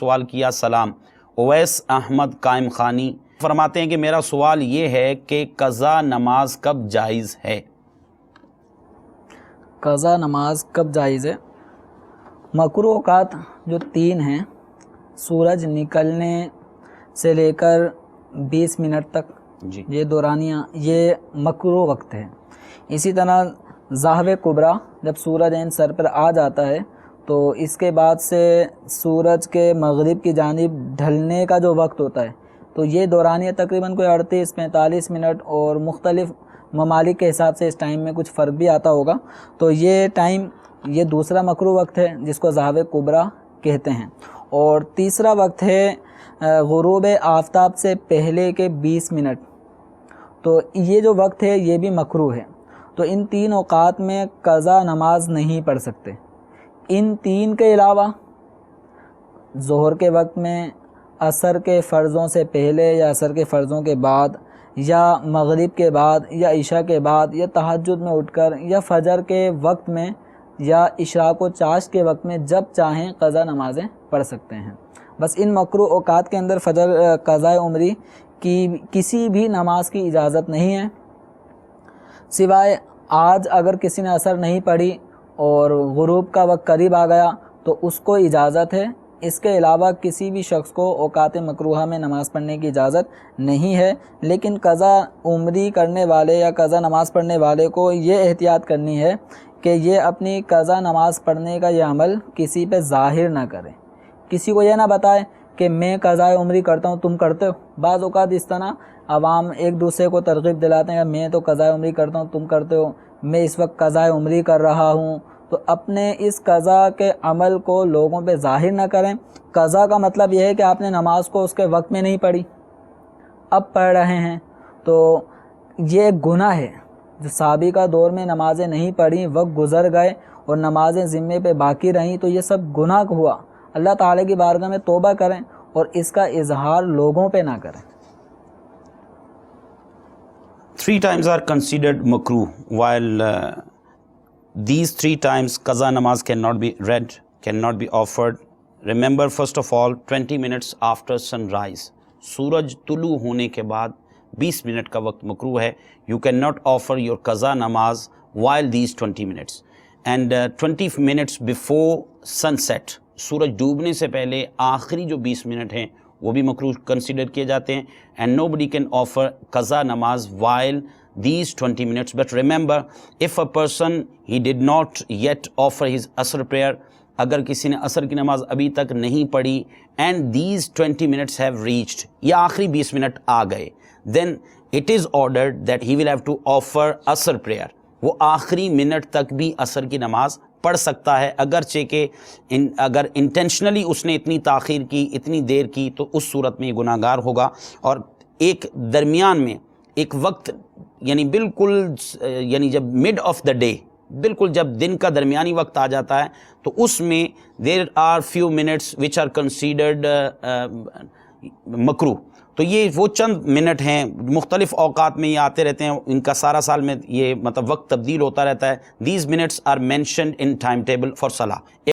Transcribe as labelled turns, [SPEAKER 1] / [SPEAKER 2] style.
[SPEAKER 1] سوال کیا سلام۔ اویس احمد قائم خانی فرماتے ہیں کہ میرا سوال یہ ہے کہ قضا نماز کب جائز ہے؟
[SPEAKER 2] قضا نماز کب جائز ہے؟ مکروہ اوقات جو 3 ہیں، سورج نکلنے سے لے کر 20 منٹ تک
[SPEAKER 1] جی،
[SPEAKER 2] یہ دورانیہ یہ مکروہ وقت ہے۔ اسی طرح ظاہر کبریٰ جب سورج عین سر پر آ جاتا ہے تو اس کے بعد سے سورج کے مغرب کی جانب ڈھلنے کا جو وقت ہوتا ہے تو یہ دورانیہ تقریباً کوئی 38-45 منٹ، اور مختلف ممالک کے حساب سے اس ٹائم میں کچھ فرق بھی آتا ہوگا۔ تو یہ ٹائم یہ دوسرا مکروہ وقت ہے جس کو ظاہر کبریٰ کہتے ہیں۔ اور تیسرا وقت ہے غروب آفتاب سے پہلے کے 20 منٹ، تو یہ جو وقت ہے یہ بھی مکروہ ہے۔ تو ان 3 اوقات میں قضا نماز نہیں پڑھ سکتے۔ ان 3 کے علاوہ ظہر کے وقت میں، عصر کے فرضوں سے پہلے یا عصر کے فرضوں کے بعد، یا مغرب کے بعد، یا عشاء کے بعد، یا تہجد میں اٹھ کر، یا فجر کے وقت میں، یا اشراق و چاشت کے وقت میں جب چاہیں قضا نمازیں پڑھ سکتے ہیں۔ بس ان مکروہ اوقات کے اندر قضاء عمری کی کسی بھی نماز کی اجازت نہیں ہے، سوائے آج اگر کسی نے عصر نہیں پڑھی اور غروب کا وقت قریب آ گیا تو اس کو اجازت ہے۔ اس کے علاوہ کسی بھی شخص کو اوقات مکروہہ میں نماز پڑھنے کی اجازت نہیں ہے، لیکن قضا عمری کرنے والے یا قضا نماز پڑھنے والے کو یہ احتیاط کرنی ہے کہ یہ اپنی قضا نماز پڑھنے کا یہ عمل کسی پہ ظاہر نہ کرے۔ کسی کو یہ نہ بتائے کہ میں قضاء عمری کرتا ہوں، تم کرتے ہو۔ بعض اوقات اس طرح عوام ایک دوسرے کو ترغیب دلاتے ہیں، میں تو قضاء عمری کرتا ہوں، تم کرتے ہو، میں اس وقت قضاء عمری کر رہا ہوں۔ تو اپنے اس قضا کے عمل کو لوگوں پہ ظاہر نہ کریں۔ قضا کا مطلب یہ ہے کہ آپ نے نماز کو اس کے وقت میں نہیں پڑھی، اب پڑھ رہے ہیں، تو یہ ایک گناہ ہے۔ جو سابقہ دور میں نمازیں نہیں پڑھیں، وقت گزر گئے اور نمازیں ذمے پہ باقی رہیں، تو یہ سب گناہ ہوا۔ اللہ تعالیٰ کی بارگاہ میں توبہ کریں اور اس کا اظہار لوگوں پہ نہ کریں۔
[SPEAKER 1] 3 times are considered makruh, while these 3 times qaza namaz cannot be read, cannot be offered. Remember, first of all, 20 minutes after sunrise. سورج طلوع ہونے کے بعد 20 منٹ کا وقت مکروہ ہے۔ You cannot offer your qaza namaz while these 20 minutes. And 20 minutes before sunset, سورج ڈوبنے سے پہلے آخری جو 20 منٹ ہیں وہ بھی مکروہ کنسیڈر کیے جاتے ہیں۔ And nobody can offer qaza namaz while these 20 minutes. But remember, if a person, he did not yet offer his asr prayer, اگر کسی نے عصر کی نماز ابھی تک نہیں پڑھی and these 20 minutes have reached, یا آخری 20 منٹ آ گئے, then it is ordered that he will have to offer asr prayer. وہ آخری منٹ تک بھی عصر کی نماز پڑھ سکتا ہے، اگرچہ کہ اگر انٹینشنلی اس نے اتنی تاخیر کی، اتنی دیر کی، تو اس صورت میں یہ گناہ گار ہوگا۔ اور ایک درمیان میں ایک وقت، یعنی بالکل یعنی جب مڈ آف دا ڈے، بالکل جب دن کا درمیانی وقت آ جاتا ہے تو اس میں there are few minutes which are considered مکروہ۔ تو یہ وہ چند منٹ ہیں، مختلف اوقات میں یہ آتے رہتے ہیں، ان کا سارا سال میں یہ مطلب وقت تبدیل ہوتا رہتا ہے۔ These minutes are mentioned in time table for صلاح۔